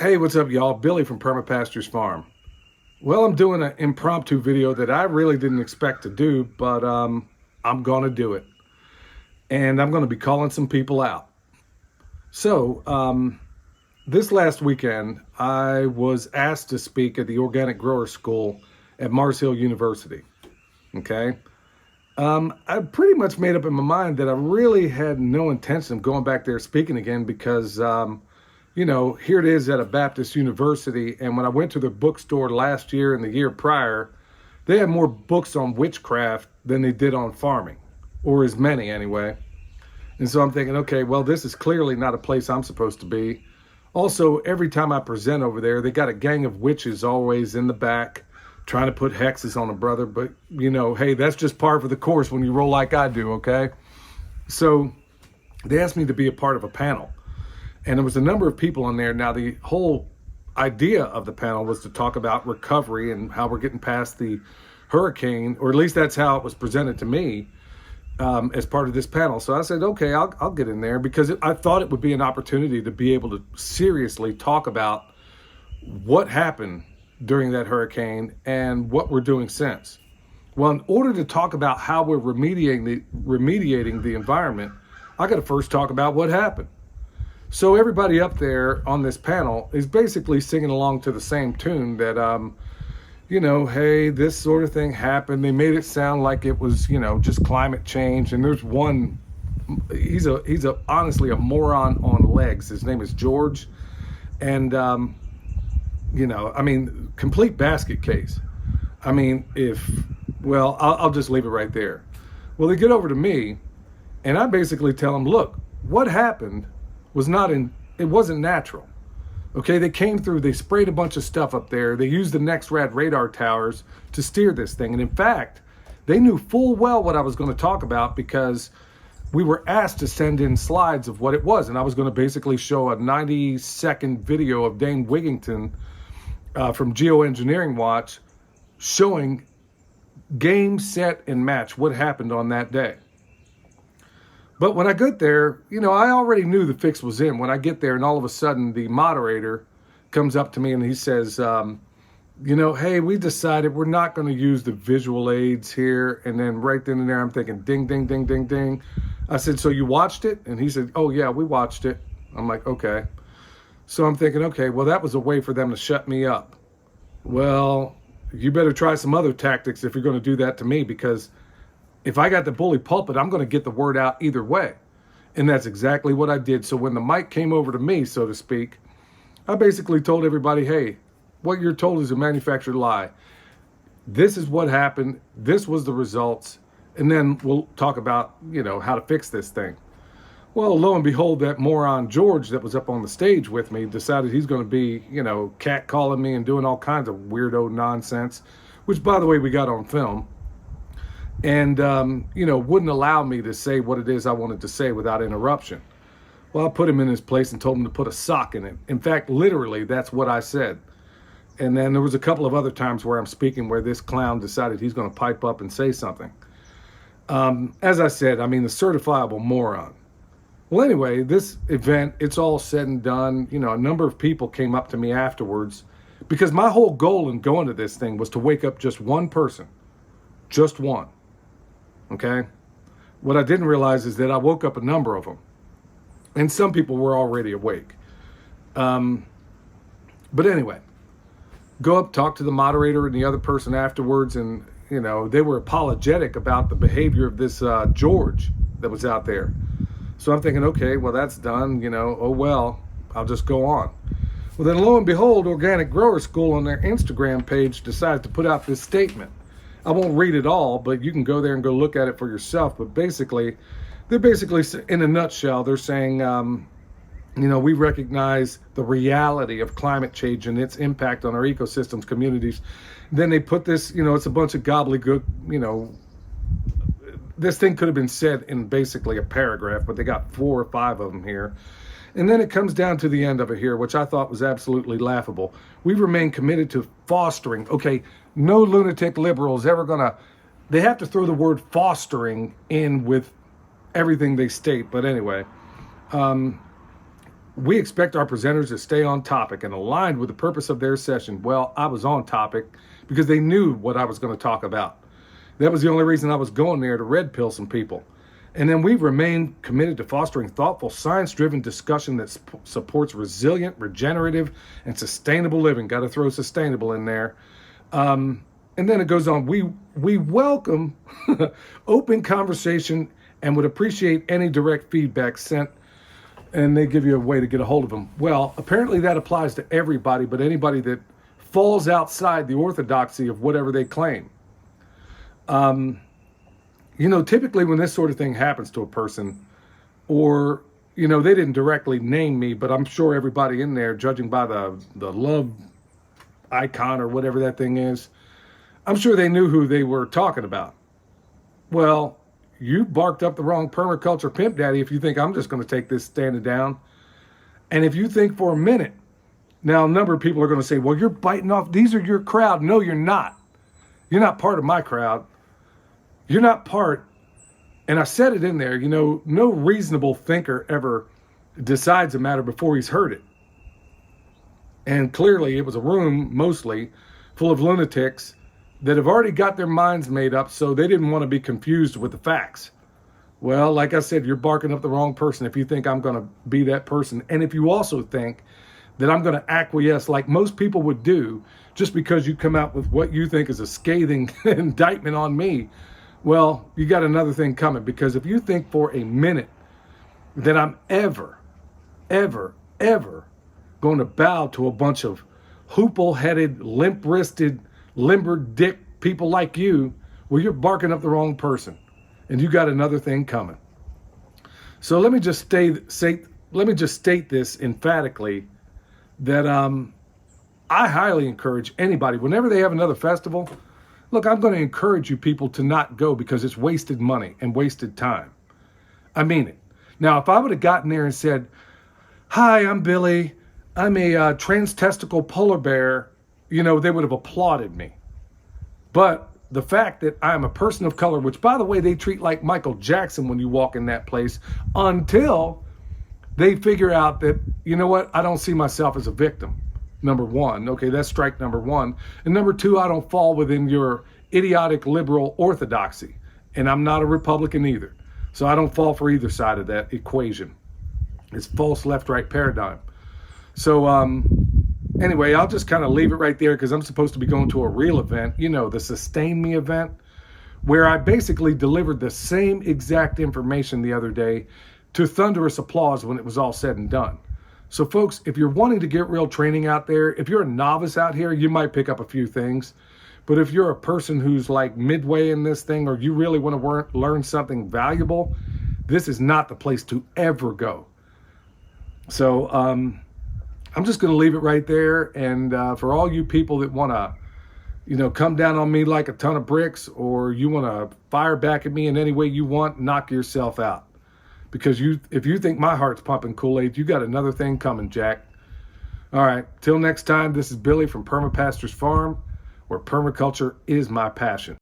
Hey, what's up, y'all? Billy from Perma Pastures Farm. Well, I'm doing an impromptu video that I really didn't expect to do, but I'm going to do it. And I'm going to be calling some people out. So, this last weekend, I was asked to speak at the Organic Grower School at Mars Hill University. Okay? I pretty much made up in my mind that I really had no intention of going back there speaking again because here it is at a Baptist university. And when I went to the bookstore last year and the year prior, they had more books on witchcraft than they did on farming, or as many anyway. And so I'm thinking, okay, well, this is clearly not a place I'm supposed to be. Also, every time I present over there, they got a gang of witches always in the back trying to put hexes on a brother. But, hey, that's just par for the course when you roll like I do, okay? So they asked me to be a part of a panel. And there was a number of people in there. Now, the whole idea of the panel was to talk about recovery and how we're getting past the hurricane, or at least that's how it was presented to me as part of this panel. So I said, okay, I'll get in there because I thought it would be an opportunity to be able to seriously talk about what happened during that hurricane and what we're doing since. Well, in order to talk about how we're remediating the environment, I got to first talk about what happened. So everybody up there on this panel is basically singing along to the same tune that, hey, this sort of thing happened. They made it sound like it was, just climate change. And there's one, he's honestly a moron on legs. His name is George. And, complete basket case. I'll just leave it right there. Well, they get over to me and I basically tell them, look, what happened it wasn't natural. Okay, they came through, they sprayed a bunch of stuff up there. They used the NextRad radar towers to steer this thing. And in fact, they knew full well what I was going to talk about because we were asked to send in slides of what it was. And I was going to basically show a 90-second video of Dane Wigington from Geoengineering Watch showing game, set, and match what happened on that day. But when I get there, I already knew the fix was in. When I get there and all of a sudden the moderator comes up to me and he says, hey, we decided we're not going to use the visual aids here. And then right then and there, I'm thinking, ding, ding, ding, ding, ding. I said, so you watched it? And he said, oh, yeah, we watched it. I'm like, okay. So I'm thinking, okay, well, that was a way for them to shut me up. Well, you better try some other tactics if you're going to do that to me, because if I got the bully pulpit, I'm going to get the word out either way. And that's exactly what I did. So when the mic came over to me, so to speak, I basically told everybody, hey, what you're told is a manufactured lie. This is what happened. This was the results. And then we'll talk about, how to fix this thing. Well, lo and behold, that moron George that was up on the stage with me decided he's going to be, catcalling me and doing all kinds of weirdo nonsense, which, by the way, we got on film. And, wouldn't allow me to say what it is I wanted to say without interruption. Well, I put him in his place and told him to put a sock in it. In fact, literally, that's what I said. And then there was a couple of other times where I'm speaking where this clown decided he's going to pipe up and say something. As I said, the certifiable moron. Well, anyway, this event, it's all said and done. A number of people came up to me afterwards because my whole goal in going to this thing was to wake up just one person. Just one. Okay? What I didn't realize is that I woke up a number of them. And some people were already awake. But anyway, go up, talk to the moderator and the other person afterwards. And, they were apologetic about the behavior of this George that was out there. So I'm thinking, okay, well, that's done. Oh, well, I'll just go on. Well, then lo and behold, Organic Grower School on their Instagram page decides to put out this statement. I won't read it all, but you can go there and go look at it for yourself. But basically, in a nutshell, they're saying, we recognize the reality of climate change and its impact on our ecosystems, communities. Then they put this, it's a bunch of gobbledygook, this thing could have been said in basically a paragraph, but they got 4 or 5 of them here. And then it comes down to the end of it here, which I thought was absolutely laughable. We remain committed to fostering. Okay, no lunatic liberals ever they have to throw the word fostering in with everything they state. But anyway, We expect our presenters to stay on topic and aligned with the purpose of their session. Well, I was on topic because they knew what I was going to talk about. That was the only reason I was going there, to red pill some people. And then we've remained committed to fostering thoughtful, science-driven discussion that supports resilient, regenerative, and sustainable living. Got to throw sustainable in there. And then it goes on. We welcome open conversation and would appreciate any direct feedback sent. And they give you a way to get a hold of them. Well, apparently that applies to everybody, but anybody that falls outside the orthodoxy of whatever they claim. Typically when this sort of thing happens to a person, or, they didn't directly name me, but I'm sure everybody in there, judging by the love icon or whatever that thing is, I'm sure they knew who they were talking about. Well, you barked up the wrong permaculture pimp daddy if you think I'm just going to take this standing down. And if you think for a minute, now a number of people are going to say, well, you're biting off, these are your crowd. No, you're not. You're not part of my crowd. You're not part, and I said it in there, no reasonable thinker ever decides a matter before he's heard it. And clearly it was a room mostly full of lunatics that have already got their minds made up, so they didn't want to be confused with the facts. Well, like I said, you're barking up the wrong person if you think I'm going to be that person. And if you also think that I'm going to acquiesce like most people would do just because you come out with what you think is a scathing indictment on me, well, you got another thing coming. Because if you think for a minute that I'm ever going to bow to a bunch of hoople-headed, limp-wristed, limber dick people like you, well, you're barking up the wrong person, and you got another thing coming. So let me just state this emphatically, that I highly encourage anybody, whenever they have another festival, look, I'm going to encourage you people to not go because it's wasted money and wasted time. I mean it. Now, if I would have gotten there and said, hi, I'm Billy, I'm a trans-testicle polar bear, they would have applauded me. But the fact that I'm a person of color, which, by the way, they treat like Michael Jackson when you walk in that place, until they figure out that, I don't see myself as a victim. Number one. Okay, that's strike number one. And number two, I don't fall within your idiotic liberal orthodoxy. And I'm not a Republican either. So I don't fall for either side of that equation. It's false left-right paradigm. So, anyway, I'll just kind of leave it right there because I'm supposed to be going to a real event, the Sustain Me event, where I basically delivered the same exact information the other day to thunderous applause when it was all said and done. So, folks, if you're wanting to get real training out there, if you're a novice out here, you might pick up a few things. But if you're a person who's like midway in this thing, or you really want to learn something valuable, this is not the place to ever go. So, I'm just going to leave it right there. And for all you people that want to, come down on me like a ton of bricks, or you want to fire back at me in any way you want, knock yourself out. Because if you think my heart's pumping Kool-Aid, you got another thing coming, Jack. All right, till next time, this is Billy from Perma Pastures Farm, where permaculture is my passion.